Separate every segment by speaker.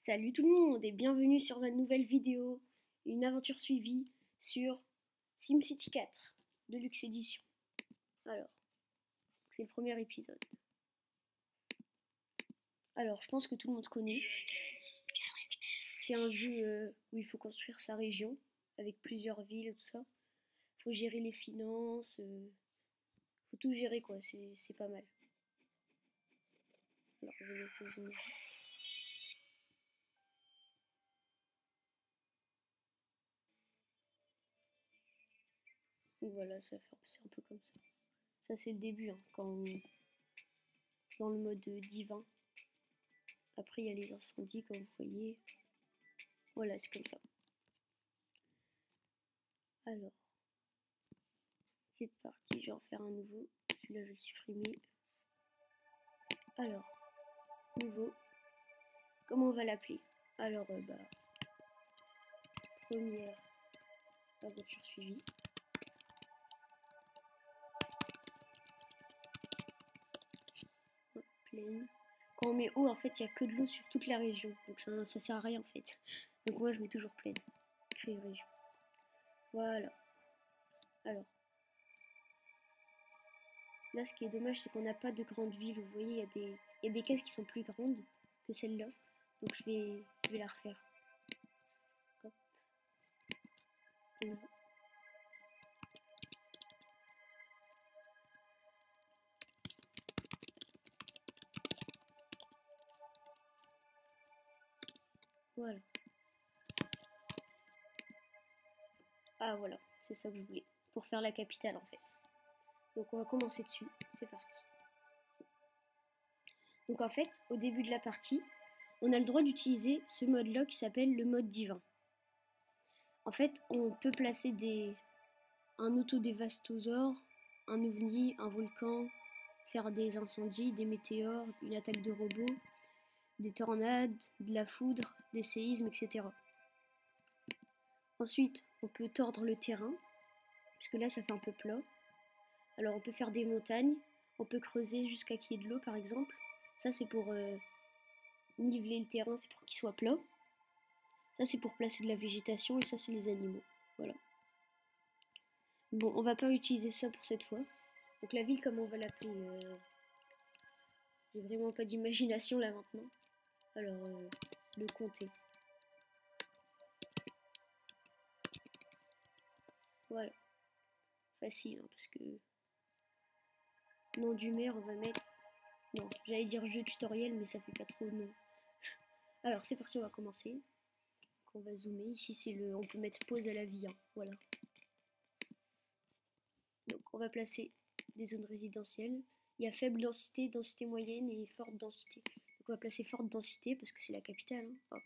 Speaker 1: Salut tout le monde et bienvenue sur ma nouvelle vidéo, une aventure suivie sur SimCity 4 de Luxe Edition. Alors, c'est le premier épisode. Alors, je pense que tout le monde connaît. C'est un jeu où il faut construire sa région avec plusieurs villes et tout ça. Il faut gérer les finances, faut tout gérer quoi, c'est pas mal. Alors, je vais laisser générer. Donc voilà, c'est un peu comme ça. Ça c'est le début, hein, dans le mode divin. Après il y a les incendies comme vous voyez. Voilà, c'est comme ça. Alors, c'est parti, je vais en faire un nouveau. Celui-là je vais le supprimer. Alors, nouveau. Comment on va l'appeler? Alors, première aventure suivie. Plaine. Quand on met eau, en fait, il n'y a que de l'eau sur toute la région. Donc ça sert à rien, en fait. Donc moi, je mets toujours plaine. Créer région. Voilà. Alors. Là, ce qui est dommage, c'est qu'on n'a pas de grande ville. Vous voyez, il y a des cases qui sont plus grandes que celle-là. Donc je vais la refaire. Hop. Voilà. Voilà. Ah voilà, c'est ça que je voulais. Pour faire la capitale en fait. Donc on va commencer dessus. C'est parti. Donc en fait, au début de la partie, on a le droit d'utiliser ce mode-là qui s'appelle le mode divin. En fait, on peut placer un autodévastosaure, un ovni, un volcan, faire des incendies, des météores, une attaque de robots, des tornades, de la foudre, des séismes, etc. Ensuite, on peut tordre le terrain, puisque là ça fait un peu plat. Alors on peut faire des montagnes, on peut creuser jusqu'à qu'il y ait de l'eau par exemple. Ça c'est pour niveler le terrain, c'est pour qu'il soit plat. Ça c'est pour placer de la végétation et ça c'est les animaux. Voilà. Bon, on va pas utiliser ça pour cette fois. Donc la ville, comment on va l'appeler J'ai vraiment pas d'imagination là maintenant. Alors, le comté. Voilà. Facile, hein, parce que... Nom du maire, on va mettre... Non, j'allais dire jeu tutoriel, mais ça fait pas trop nom. Alors, c'est parti, on va commencer. Donc, on va zoomer. Ici, c'est le... On peut mettre pause à la vie, hein. Voilà. Donc, on va placer des zones résidentielles. Il y a faible densité, densité moyenne et forte densité. Donc, on va placer forte densité, parce que c'est la capitale, hein. Oh.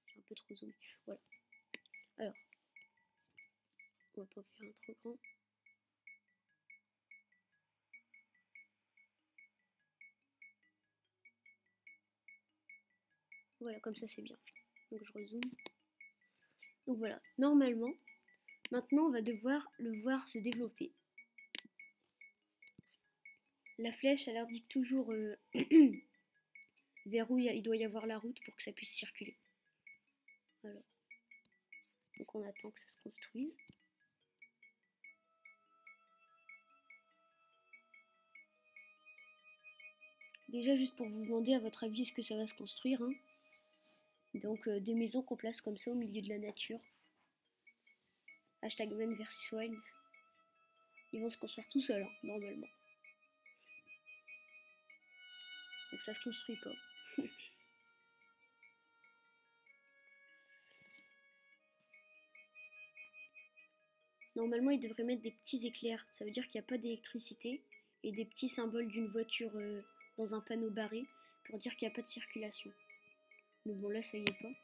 Speaker 1: J'ai un peu trop zoomé. Voilà. Alors, on va pas faire un trop grand. Voilà, comme ça c'est bien. Donc je rezoome. Donc voilà, normalement, maintenant on va devoir le voir se développer. La flèche, elle indique toujours vers où il doit y avoir la route pour que ça puisse circuler. Alors, donc on attend que ça se construise. Déjà, juste pour vous demander à votre avis, est-ce que ça va se construire, hein? Donc des maisons qu'on place comme ça au milieu de la nature. Hashtag Man versus Wild. Ils vont se construire tout seuls, hein, normalement. Donc ça se construit pas. Normalement, ils devraient mettre des petits éclairs. Ça veut dire qu'il n'y a pas d'électricité. Et des petits symboles d'une voiture dans un panneau barré pour dire qu'il n'y a pas de circulation. Mais bon, là, ça y est pas. Donc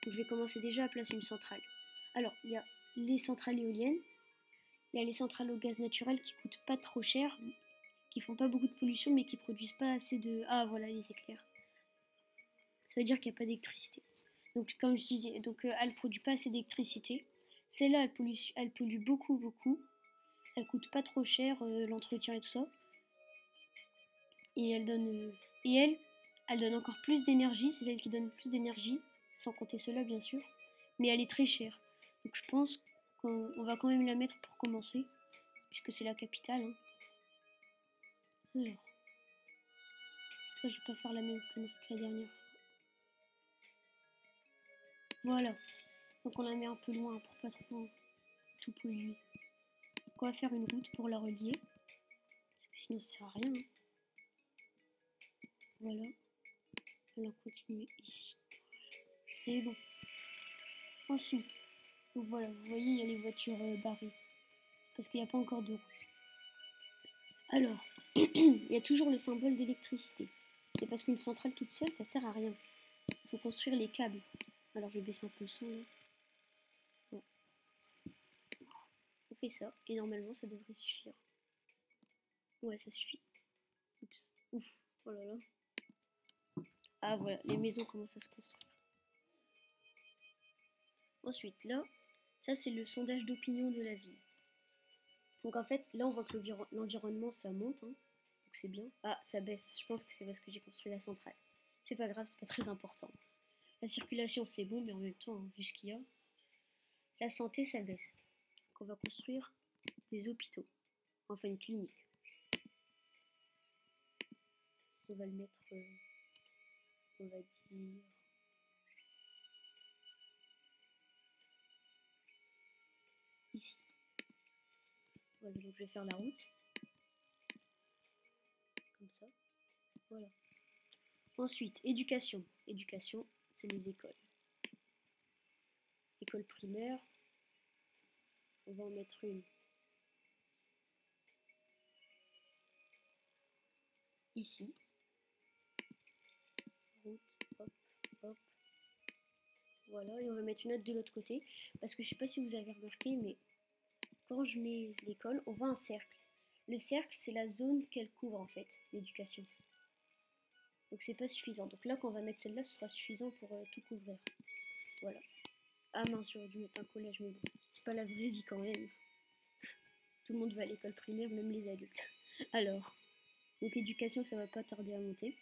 Speaker 1: je vais commencer déjà à placer une centrale. Alors, il y a les centrales éoliennes. Il y a les centrales au gaz naturel qui coûtent pas trop cher, qui font pas beaucoup de pollution, mais qui produisent pas assez de... Ah, voilà les éclairs. Ça veut dire qu'il n'y a pas d'électricité. Donc, comme je disais, elle ne produit pas assez d'électricité. Celle-là, elle pollue beaucoup, beaucoup. Elle coûte pas trop cher, l'entretien et tout ça. Et elle donne... et elle, Elle donne encore plus d'énergie, c'est celle qui donne plus d'énergie, sans compter cela bien sûr, mais elle est très chère. Donc je pense qu'on va quand même la mettre pour commencer, puisque c'est la capitale. Hein. Alors, est-ce que je vais pas faire la même connerie que la dernière fois? Voilà, donc on la met un peu loin pour pas trop tout polluer. Donc on va faire une route pour la relier, parce que sinon ça sert à rien. Hein. Voilà, on va continuer ici. C'est bon. Ensuite, donc voilà, vous voyez, il y a les voitures barrées, parce qu'il n'y a pas encore de route. Alors, il y a toujours le symbole d'électricité. C'est parce qu'une centrale toute seule, ça sert à rien. Il faut construire les câbles. Alors je vais baisser un peu le son là. Ouais. On fait ça, et normalement ça devrait suffire. Ouais, ça suffit. Oups, ouf, oh là là. Ah voilà, les maisons commencent à se construire. Ensuite, là, ça c'est le sondage d'opinion de la ville. Donc en fait, là on voit que l'environnement ça monte, hein, donc c'est bien. Ah, ça baisse, je pense que c'est parce que j'ai construit la centrale. C'est pas grave, c'est pas très important. La circulation c'est bon, mais en même temps, hein, vu ce qu'il y a, la santé ça baisse. Donc on va construire des hôpitaux, enfin une clinique. On va le mettre, on va dire, ici. Voilà, donc je vais faire la route, comme ça. Voilà. Ensuite, éducation. Éducation, c'est les écoles. École primaire, on va en mettre une ici. Route, hop, hop. Voilà, et on va mettre une autre de l'autre côté. Parce que je sais pas si vous avez remarqué, mais quand je mets l'école, on voit un cercle. Le cercle, c'est la zone qu'elle couvre en fait, l'éducation. Donc c'est pas suffisant. Donc là, quand on va mettre celle-là, ce sera suffisant pour tout couvrir. Voilà. Ah mince, j'aurais dû mettre un collège, mais bon, c'est pas la vraie vie quand même. Tout le monde va à l'école primaire, même les adultes. Alors, donc éducation, ça va pas tarder à monter.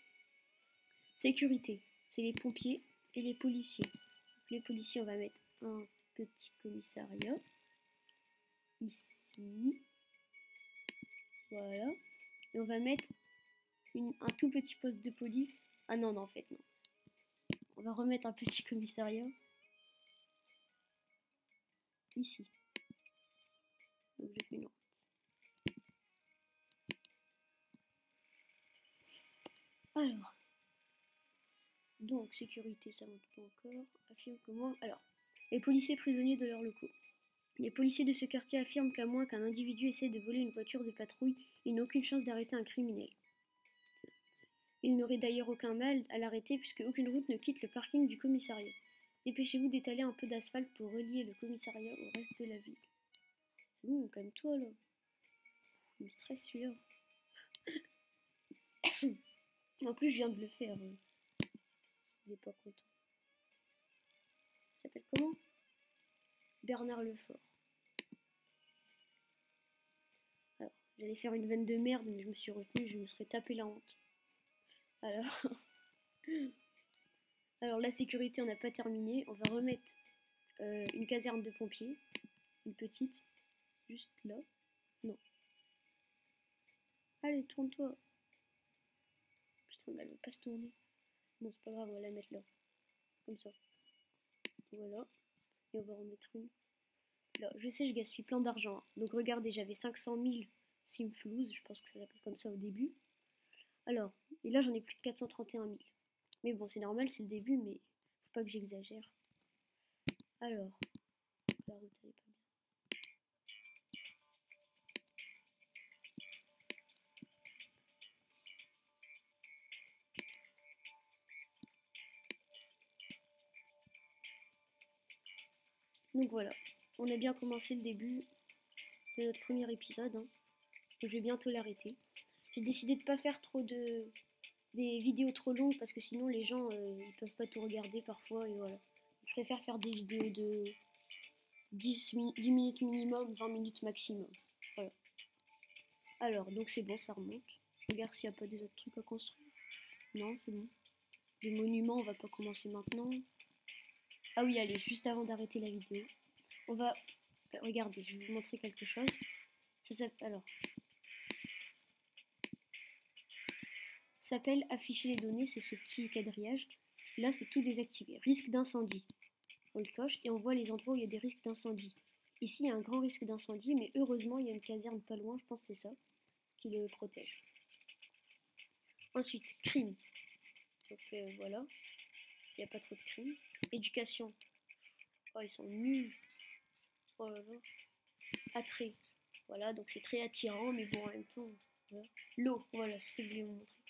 Speaker 1: Sécurité, c'est les pompiers et les policiers. Donc, les policiers, on va mettre un petit commissariat. Ici. Voilà. Et on va mettre un tout petit poste de police. Ah non, non, en fait, non. On va remettre un petit commissariat. Ici. Donc j'ai fait une route. Alors. Donc, sécurité, ça monte pas encore. Affirme comment. Alors, les policiers prisonniers de leurs locaux. Les policiers de ce quartier affirment qu'à moins qu'un individu essaie de voler une voiture de patrouille, ils n'ont aucune chance d'arrêter un criminel. Il n'aurait d'ailleurs aucun mal à l'arrêter puisque aucune route ne quitte le parking du commissariat. Dépêchez-vous d'étaler un peu d'asphalte pour relier le commissariat au reste de la ville. C'est bon, calme-toi là. Il me stresse celui-là. En plus, je viens de le faire. Il est pas content. Il s'appelle comment? Bernard Lefort. Alors, j'allais faire une vanne de merde, mais je me suis retenue, je me serais tapé la honte. Alors, alors la sécurité, on n'a pas terminé. On va remettre une caserne de pompiers. Une petite. Juste là. Non. Allez, tourne-toi. Putain, elle veut pas se tourner. Bon, c'est pas grave, on va la mettre là. Comme ça. Voilà. Et on va remettre une là. Je sais, je gaspille plein d'argent. Hein. Donc regardez, j'avais 500 000 Simflouz. Je pense que ça s'appelle comme ça au début. Alors, et là j'en ai plus de 431 000. Mais bon, c'est normal, c'est le début, mais faut pas que j'exagère. Alors, la route elle est pas bien. Donc voilà, on a bien commencé le début de notre premier épisode. Hein. Donc je vais bientôt l'arrêter. J'ai décidé de pas faire trop des vidéos trop longues parce que sinon les gens ils peuvent pas tout regarder parfois et voilà. Je préfère faire des vidéos de 10 minutes minimum, 20 minutes maximum. Voilà. Alors, donc c'est bon, ça remonte. Regarde s'il n'y a pas des autres trucs à construire. Non, c'est bon. de monuments, on va pas commencer maintenant. Ah oui, allez, juste avant d'arrêter la vidéo, on va... Regardez, je vais vous montrer quelque chose. Alors, ça s'appelle afficher les données, c'est ce petit quadrillage. Là, c'est tout désactivé. Risque d'incendie. On le coche et on voit les endroits où il y a des risques d'incendie. Ici, il y a un grand risque d'incendie, mais heureusement, il y a une caserne pas loin, je pense que c'est ça, qui le protège. Ensuite, crime. Donc voilà, il n'y a pas trop de crime. Éducation. Oh, ils sont nuls. Oh là là. Attrait. Voilà, donc c'est très attirant, mais bon, en même temps, voilà. L'eau, voilà, c'est ce que je voulais vous montrer.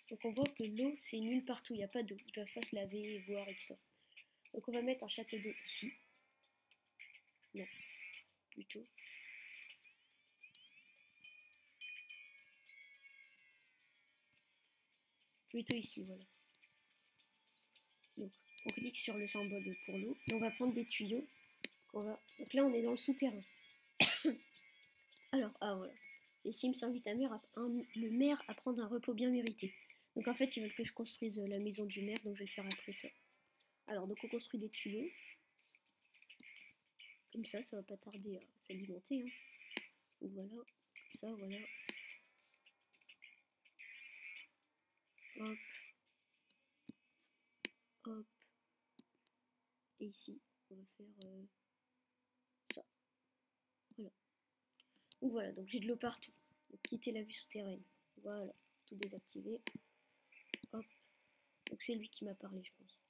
Speaker 1: Donc on voit que l'eau, c'est nul partout, il n'y a pas d'eau. Ils peuvent pas se laver, boire et tout ça. Donc on va mettre un château d'eau ici. Non, plutôt. Plutôt ici, voilà. Donc on clique sur le symbole pour l'eau et on va prendre des tuyaux. Donc là on est dans le souterrain. Alors, ah voilà. Les Sims invitent le maire à prendre un repos bien mérité. Donc en fait ils veulent que je construise la maison du maire, donc je vais le faire après ça. Alors donc on construit des tuyaux. Comme ça va pas tarder à s'alimenter. Hein. Donc voilà, comme ça, voilà. Hop. Hop. Et ici, on va faire ça. Voilà. Donc voilà, donc j'ai de l'eau partout. Donc quitter la vue souterraine. Voilà, tout désactiver. Hop. Donc c'est lui qui m'a parlé, je pense.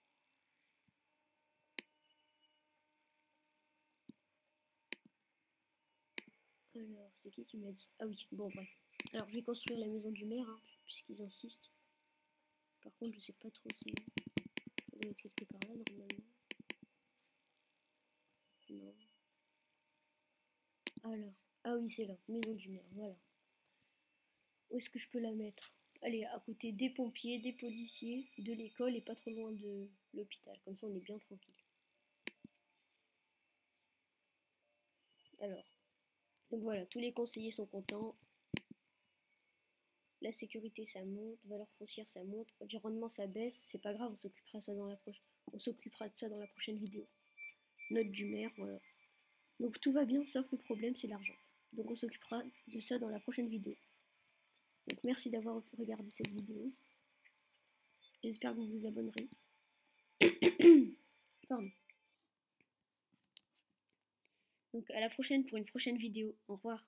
Speaker 1: Alors, c'est qui m'a dit? Ah oui, bon bref. Alors je vais construire la maison du maire, hein, puisqu'ils insistent. Par contre, je sais pas trop si... Ça doit être quelque part là, normalement. Non. Alors, ah oui, c'est là, maison du maire, voilà. Où est-ce que je peux la mettre? Allez, à côté des pompiers, des policiers, de l'école et pas trop loin de l'hôpital. Comme ça, on est bien tranquille. Alors, donc voilà, tous les conseillers sont contents. La sécurité, ça monte. Valeur foncière, ça monte. Environnement, ça baisse. C'est pas grave, on s'occupera de ça dans la prochaine vidéo. Note du maire, voilà. Donc tout va bien, sauf le problème, c'est l'argent. Donc on s'occupera de ça dans la prochaine vidéo. Donc merci d'avoir regardé cette vidéo. J'espère que vous vous abonnerez. Pardon. Donc à la prochaine pour une prochaine vidéo. Au revoir.